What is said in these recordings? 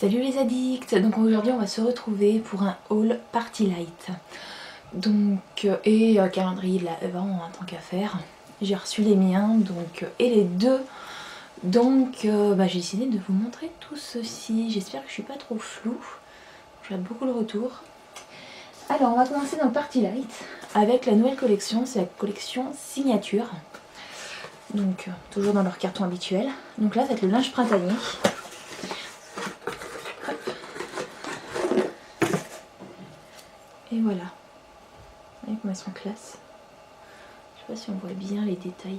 Salut les addicts. Donc aujourd'hui on va se retrouver pour un haul Party Light. Donc et calendrier de l'Avent en tant qu'à faire. J'ai reçu les miens donc et les deux. Donc j'ai décidé de vous montrer tout ceci. J'espère que je suis pas trop floue. J'aime beaucoup le retour. Alors on va commencer dans le Party Light avec la nouvelle collection, c'est la collection signature. Donc toujours dans leur carton habituel. Donc là ça va être le linge printanier. Et voilà. Vous voyez comme elles sont classe. Je sais pas si on voit bien les détails.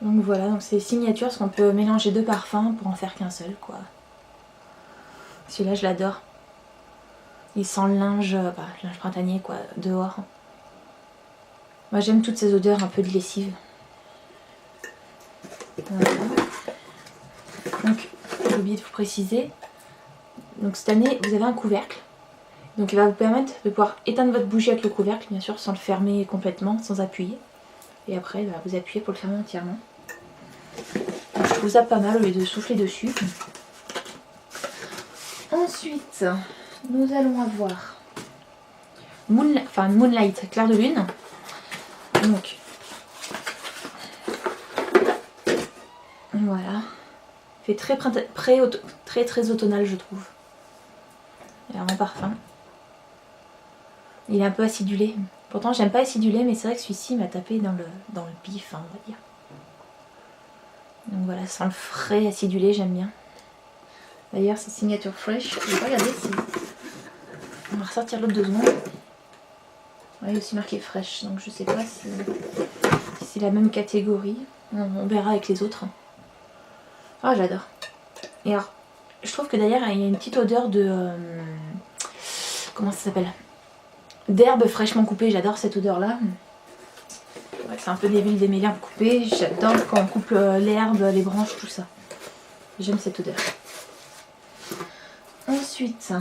Donc voilà, donc c'est signature parce qu'on peut mélanger deux parfums pour en faire qu'un seul quoi. Celui-là je l'adore. Il sent le linge, le linge printanier quoi, dehors. Moi j'aime toutes ces odeurs un peu de lessive. Voilà. Donc j'ai oublié de vous préciser. Donc cette année vous avez un couvercle. Donc il va vous permettre de pouvoir éteindre votre bougie avec le couvercle, bien sûr, sans le fermer complètement, sans appuyer. Et après, vous appuyez pour le fermer entièrement. Donc, je trouve ça pas mal au lieu de souffler dessus. Ensuite, nous allons avoir Moonlight, clair de lune. Donc, voilà. Il fait très automnal, je trouve. Il a un parfum. Il est un peu acidulé. Pourtant j'aime pas acidulé, mais c'est vrai que celui-ci m'a tapé dans le pif, hein, on va dire. Donc voilà, sans le frais acidulé, j'aime bien. D'ailleurs c'est signature fresh. Je vais pas regarder si... On va ressortir l'autre 2 secondes. Ouais, il est aussi marqué fresh, donc je sais pas si c'est la même catégorie. On verra avec les autres. Ah, j'adore. Et alors, je trouve que d'ailleurs il y a une petite odeur de... comment ça s'appelle ? D'herbe fraîchement coupée, j'adore cette odeur là. Ouais, c'est un peu des huiles des mélières coupées, j'adore quand on coupe l'herbe, les branches, tout ça. J'aime cette odeur. Ensuite,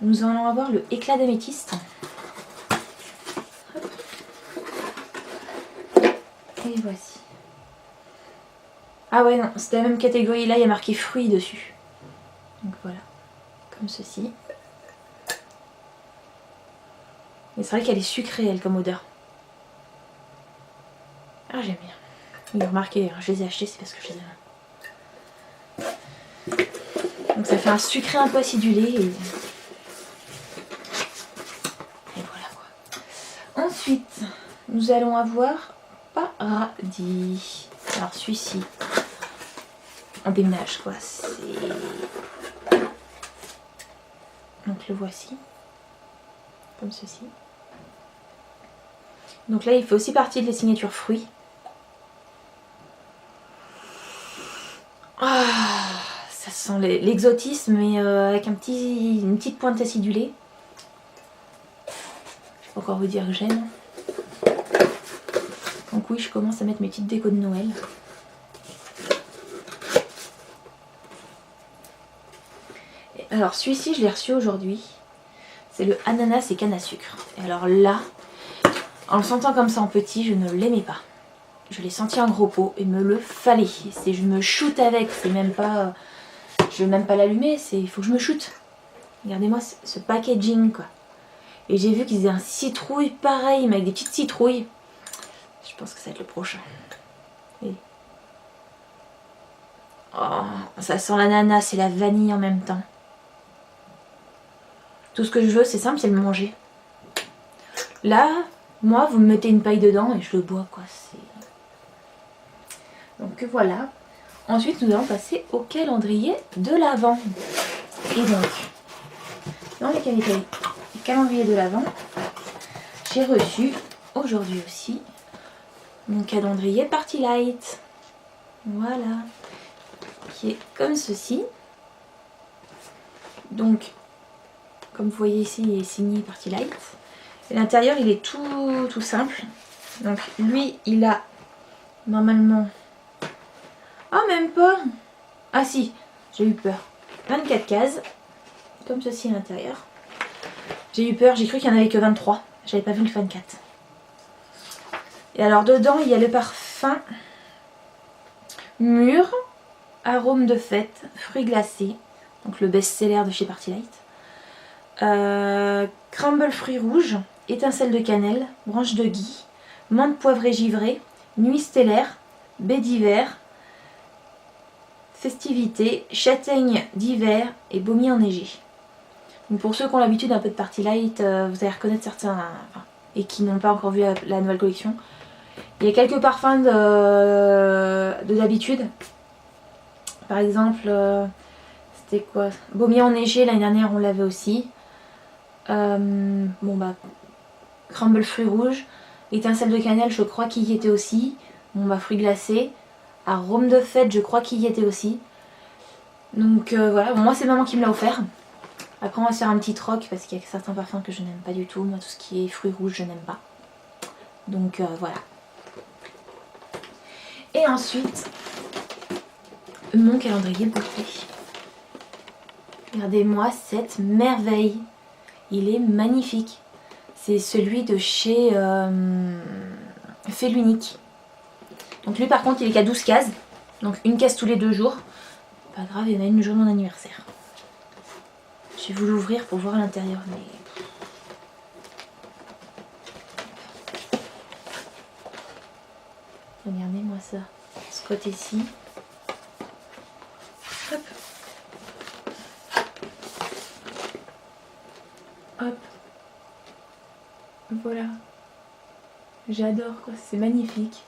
nous allons avoir le éclat d'améthyste. Et voici. Ah ouais non, c'est la même catégorie, là il y a marqué fruits dessus. Donc voilà, comme ceci. Mais c'est vrai qu'elle est sucrée, elle, comme odeur. Ah, j'aime bien. Vous remarquez, je les ai achetés, c'est parce que je les aime. Donc ça fait un sucré un peu acidulé. Et voilà quoi. Ensuite, nous allons avoir Paradis. Alors celui-ci, on déménage quoi. Donc le voici. Comme ceci. Donc là il fait aussi partie de les signatures fruits. Ah, ça sent l'exotisme mais avec une petite pointe acidulée. Je peux encore vous dire que j'aime. Donc oui, je commence à mettre mes petites décos de Noël. Alors celui-ci je l'ai reçu aujourd'hui. C'est le ananas et canne à sucre. Et alors là, en le sentant comme ça en petit, je ne l'aimais pas. Je l'ai senti en gros pot et me le fallait. Je me shoot avec, c'est même pas... Je veux même pas l'allumer, il faut que je me shoot. Regardez-moi ce packaging quoi. Et j'ai vu qu'ils faisaient un citrouille pareil, mais avec des petites citrouilles. Je pense que ça va être le prochain. Et... oh, ça sent l'ananas et la vanille en même temps. Tout ce que je veux, c'est simple, c'est le manger. Là, moi, vous me mettez une paille dedans et je le bois, quoi. Donc voilà. Ensuite, nous allons passer au calendrier de l'Avent. Et donc, dans les calendriers de l'Avent, j'ai reçu aujourd'hui aussi mon calendrier Party Light. Voilà. Qui est comme ceci. Donc, comme vous voyez ici, il est signé Party Light. Et l'intérieur, il est tout simple. Donc, lui, il a normalement... ah, même pas. Ah si, j'ai eu peur. 24 cases. Comme ceci à l'intérieur. J'ai eu peur, j'ai cru qu'il n'y en avait que 23. J'avais pas vu le 24. Et alors, dedans, il y a le parfum mûr, arôme de fête, fruits glacés, donc le best-seller de chez Party Light. Crumble fruits rouges, étincelle de cannelle, branche de gui, menthe poivrée givrée, nuit stellaire, baie d'hiver, festivité, châtaigne d'hiver et baumier enneigé. Donc pour ceux qui ont l'habitude un peu de Party Light, vous allez reconnaître certains, et qui n'ont pas encore vu la nouvelle collection. Il y a quelques parfums de d'habitude. Par exemple, c'était quoi? Baumier enneigé, l'année dernière on l'avait aussi. Crumble fruits rouges, étincelle de cannelle, je crois qu'il y était aussi. Fruits glacés. Arôme de fête, je crois qu'il y était aussi. Donc voilà, moi c'est maman qui me l'a offert. Après on va se faire un petit troc parce qu'il y a certains parfums que je n'aime pas du tout. Moi tout ce qui est fruits rouges je n'aime pas. Donc voilà. Et ensuite, mon calendrier beauté. Regardez-moi cette merveille. Il est magnifique. C'est celui de chez Fait l'Unique. Donc lui par contre il est qu'à 12 cases. Donc une case tous les 2 jours. Pas grave, il y en a une le jour de mon anniversaire. Je vais vous l'ouvrir pour voir à l'intérieur. Mais... regardez-moi ça. Ce côté-ci. Hop. Hop. Voilà. J'adore quoi, c'est magnifique.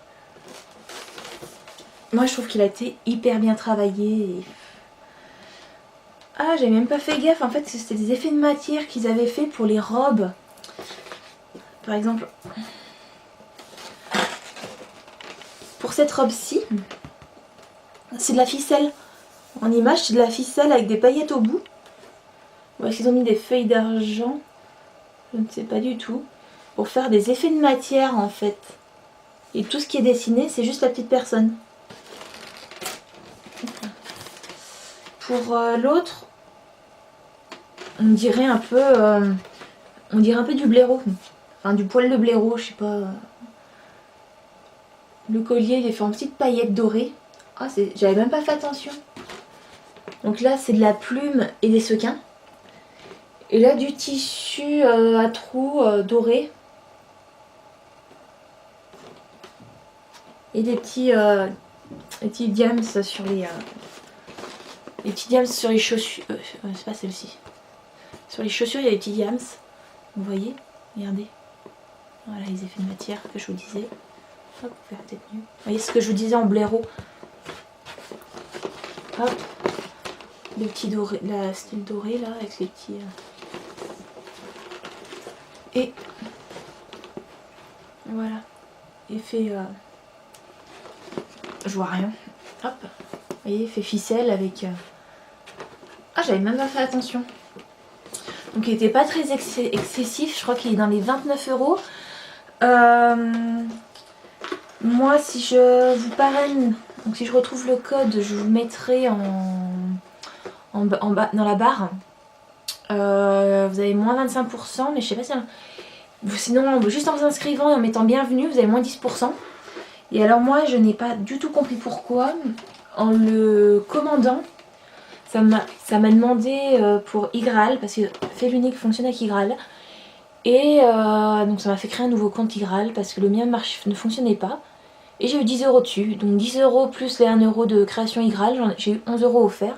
Moi je trouve qu'il a été hyper bien travaillé. Et... ah, j'ai même pas fait gaffe, en fait c'était des effets de matière qu'ils avaient fait pour les robes. Par exemple, pour cette robe-ci, c'est de la ficelle. En image, c'est de la ficelle avec des paillettes au bout. Ou est-ce qu'ils ont mis des feuilles d'argent? Je ne sais pas du tout. Pour faire des effets de matière en fait. Et tout ce qui est dessiné, c'est juste la petite personne. Pour l'autre, on dirait un peu du blaireau. Enfin du poil de blaireau, je sais pas. Le collier il est fait en petites paillettes dorées. Ah, j'avais même pas fait attention. Donc là c'est de la plume et des sequins. Et là du tissu à trous doré. Et des petits diams sur les petits diams sur les chaussures. C'est pas celle-ci. Sur les chaussures il y a des petits diams. Vous voyez? Regardez. Voilà les effets de matière que je vous disais. Hop, faire peut-être mieux. Vous voyez ce que je vous disais en blaireau. Hop. Le petit doré, la style doré là avec les petits. Et voilà. Effet. Je vois rien. Hop. Vous voyez, effet ficelle avec. Ah, j'avais même pas fait attention. Donc il n'était pas très excessif. Je crois qu'il est dans les 29 €. Moi, si je vous parraine, donc si je retrouve le code, je vous mettrai en bas dans la barre. Vous avez moins 25%, mais je sais pas si... sinon, juste en vous inscrivant et en mettant bienvenue, vous avez moins 10%. Et alors moi, je n'ai pas du tout compris pourquoi. En le commandant, ça m'a demandé pour Igral, parce que Fait l'Unique fonctionne avec Igral. Et donc ça m'a fait créer un nouveau compte Igral, parce que le mien ne fonctionnait pas. Et j'ai eu 10 € dessus, donc 10 € plus les 1 € de création Igral, j'ai eu 11 € offerts.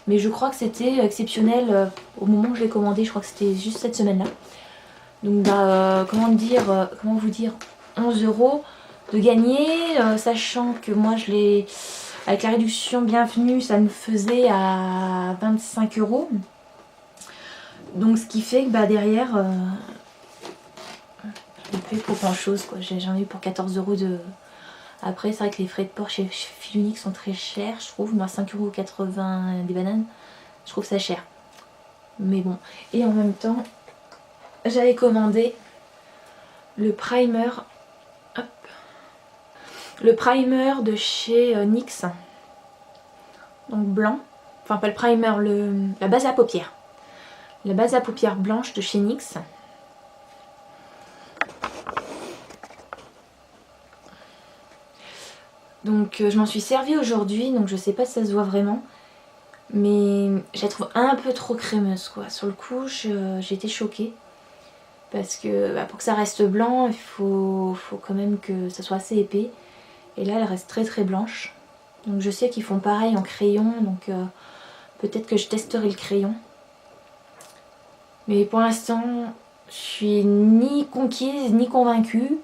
Mais je crois que c'était exceptionnel au moment où je l'ai commandé, je crois que c'était juste cette semaine-là. Donc comment vous dire, 11 € de gagner, sachant que moi je l'ai, avec la réduction bienvenue, ça me faisait à 25 €. Donc ce qui fait que derrière, je l'ai payé pour grand chose, quoi. J'en ai eu pour 14 € de... Après, c'est vrai que les frais de port chez Fait l'Unique sont très chers, je trouve. Moi, 5,80 € des bananes, je trouve ça cher. Mais bon. Et en même temps, j'avais commandé le primer. Hop. Le primer de chez NYX. Donc blanc. Enfin, pas le primer, la base à paupières. La base à paupières blanche de chez NYX. Donc je m'en suis servi aujourd'hui, donc je sais pas si ça se voit vraiment. Mais je la trouve un peu trop crémeuse quoi. Sur le coup j'ai été choquée. Parce que pour que ça reste blanc, il faut quand même que ça soit assez épais. Et là elle reste très très blanche. Donc je sais qu'ils font pareil en crayon, donc peut-être que je testerai le crayon. Mais pour l'instant, je suis ni conquise ni convaincue.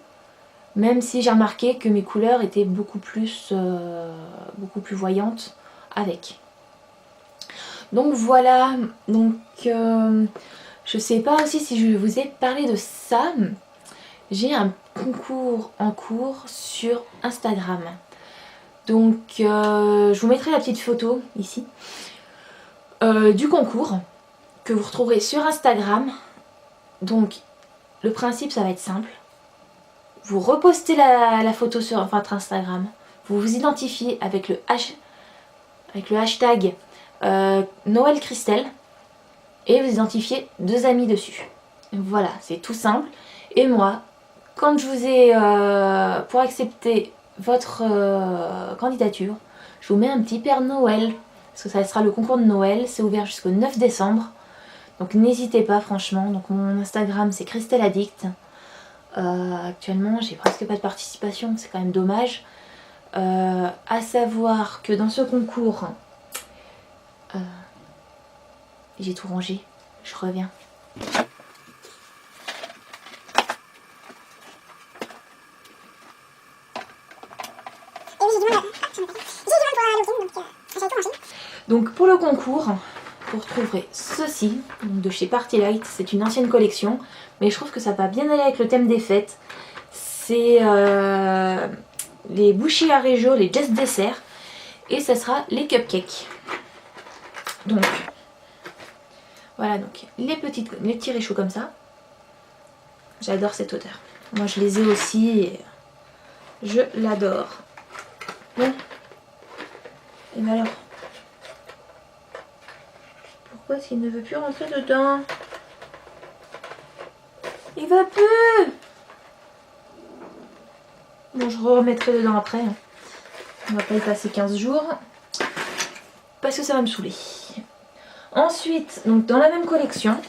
Même si j'ai remarqué que mes couleurs étaient beaucoup plus voyantes avec. Donc voilà, donc je sais pas aussi si je vous ai parlé de ça. J'ai un concours en cours sur Instagram. Donc je vous mettrai la petite photo ici du concours que vous retrouverez sur Instagram. Donc le principe ça va être simple. Vous repostez la photo sur votre Instagram. Vous vous identifiez avec le hashtag Noël Christelle et vous identifiez 2 amis dessus. Voilà, c'est tout simple. Et moi, quand je vous ai pour accepter votre candidature, je vous mets un petit Père Noël parce que ça sera le concours de Noël. C'est ouvert jusqu'au 9 décembre. Donc n'hésitez pas franchement. Donc mon Instagram c'est Christelle Addict. Actuellement j'ai presque pas de participation, c'est quand même dommage. À savoir que dans ce concours, j'ai tout rangé, je reviens. Donc pour le concours, vous retrouverez ceci, donc de chez Party Light, c'est une ancienne collection, mais je trouve que ça va bien aller avec le thème des fêtes. C'est les bouchées à réjo, les just desserts, et ça sera les cupcakes. Donc voilà, donc les petits réchauds comme ça. J'adore cette odeur. Moi je les ai aussi et je l'adore. Bon, et bien alors, pourquoi est-ce qu'il ne veut plus rentrer dedans? Il va plus. Bon, je remettrai dedans après. On va pas y passer 15 jours. Parce que ça va me saouler. Ensuite, donc dans la même collection,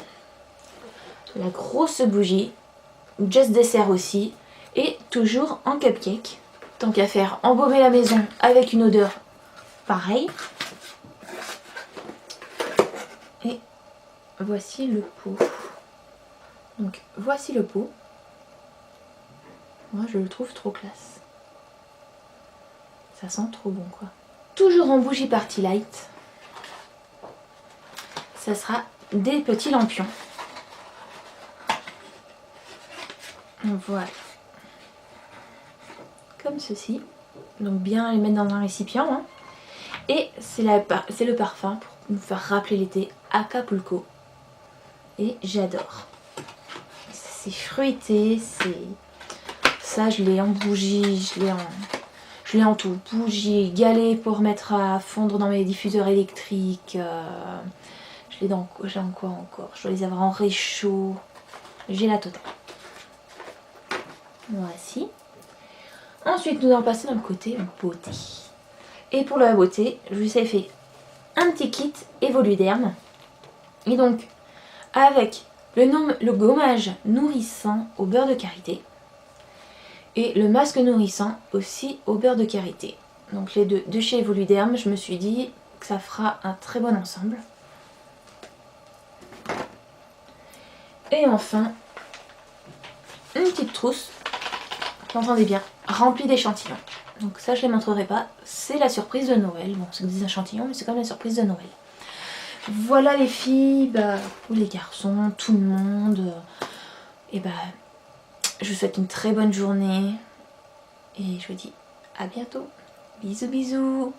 la grosse bougie, just dessert aussi, et toujours en cupcake. Tant qu'à faire, embaumer la maison avec une odeur pareille. Et voici le pot. Donc voici le pot. Moi je le trouve trop classe. Ça sent trop bon quoi. Toujours en bougie Party Light. Ça sera des petits lampions. Voilà. Comme ceci. Donc bien les mettre dans un récipient. Hein. Et c'est le parfum pour nous faire rappeler l'été, Acapulco. Et j'adore. C'est fruité, c'est... Ça je l'ai en bougie, je l'ai en tout. Bougie, galet pour mettre à fondre dans mes diffuseurs électriques. J'ai en quoi encore? Je dois les avoir en réchaud. J'ai la totale. Voici. Ensuite, nous allons passer dans le côté beauté. Et pour la beauté, je vous ai fait un petit kit Evoluderm. Et donc, avec le gommage nourrissant au beurre de karité. Et le masque nourrissant aussi au beurre de karité. Donc les deux de chez Evoluderm, je me suis dit que ça fera un très bon ensemble. Et enfin, une petite trousse, vous entendez bien, remplie d'échantillons. Donc ça je ne les montrerai pas, c'est la surprise de Noël. Bon, c'est des échantillons, mais c'est comme la surprise de Noël. Voilà les filles, ou les garçons, tout le monde. Et je vous souhaite une très bonne journée. Et je vous dis à bientôt. Bisous bisous.